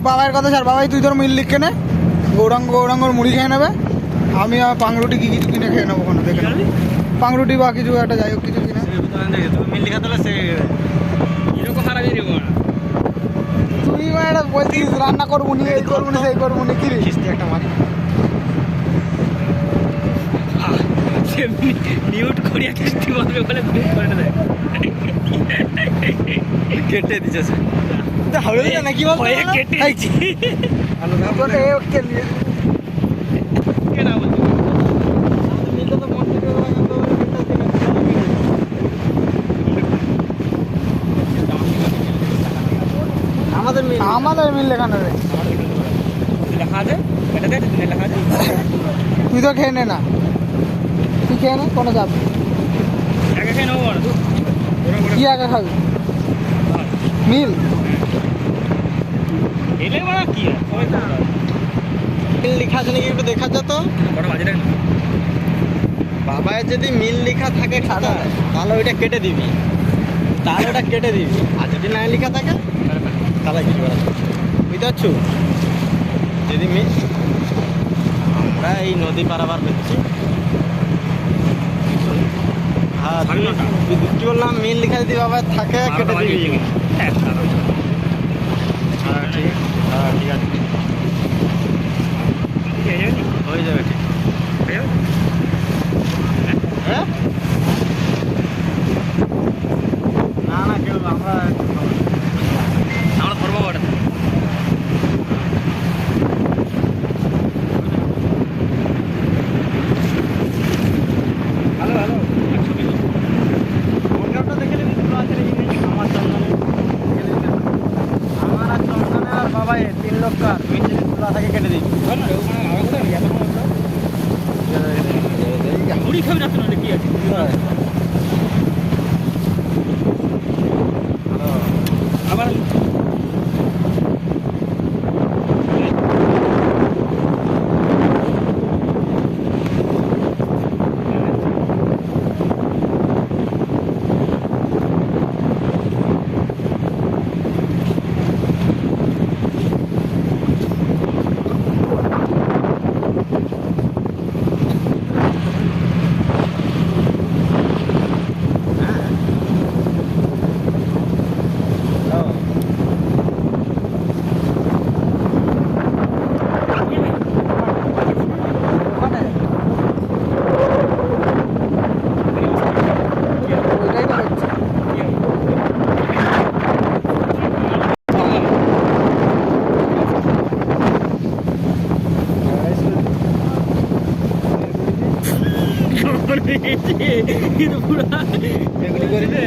বাবার কথা স্যার, বাবাই তুই তোর মিল লিখে নে, গৌরাঙ্গর মুড়ি খেয়ে নেবে, আমি আর পাংরুটি কি কিছু কিনে খেয়ে নেবো ওখানে, দেখে নেবো পাংরুটি বা কিছু একটা যাই হোক কিছু কিনে। মিল লিখা তাহলে সে এরকম খারাপ এরকম তুই একটা বলছিস রান্না করবো নি, এই করবো নি, সেই করবো নি, কি রে কিস্তি একটা মারি মিউট করিয়া কিস্তি বলবে বলে মিউট করে দেয়, কেটে দিছে হবে না কি বলতো কেটে দিছি কেনা বলছি আমাদের মিল লেখা নেবে, লেখা আছে এটা দেখ লেখা আছে, তুই তো খেয়ে নে না, তুই খেয়ে নে কোনো চাপ নেই। একা খেয়ে নেবো বড় কি একা খাবি মিল? এলে বড় কি মিল লেখা আছে নাকি একটু দেখা যেত বড় বাজে দেখ না বাবায় যদি মিল লেখা থাকে খাতা তাহলে ওইটা কেটে দিবি, তাহলে ওটা কেটে দিবি, আর যদি না লেখা থাকে তাহলে কিছু করা যাবে না। বুঝতে পারছো? যদি মিল আমরা এই নদী পারাবার করছি, হ্যাঁ কি বললাম মিল লেখা যদি বাবা থাকে কেটে দিবি। হ্যাঁ ঠিক হ্যাঁ ঠিক আছে হয়ে যাবে ঠিক। হ্যাঁ না না কেউ আমরা আমরা ধরবো বড় হ্যালো হ্যালো ওটা দেখে নিবি দুটো আছে নাকি আমার চন্দনে আমার আর চন্দনে আর বাবাই 3 লক্ষ আর মিল দুটো থাকে কেটে দিবি। মুড়ি খাবি না তো নাহলে কি আছে আবার ওইটাই তো হচ্ছে। কিন্তু পুরা বেগুনি করে দে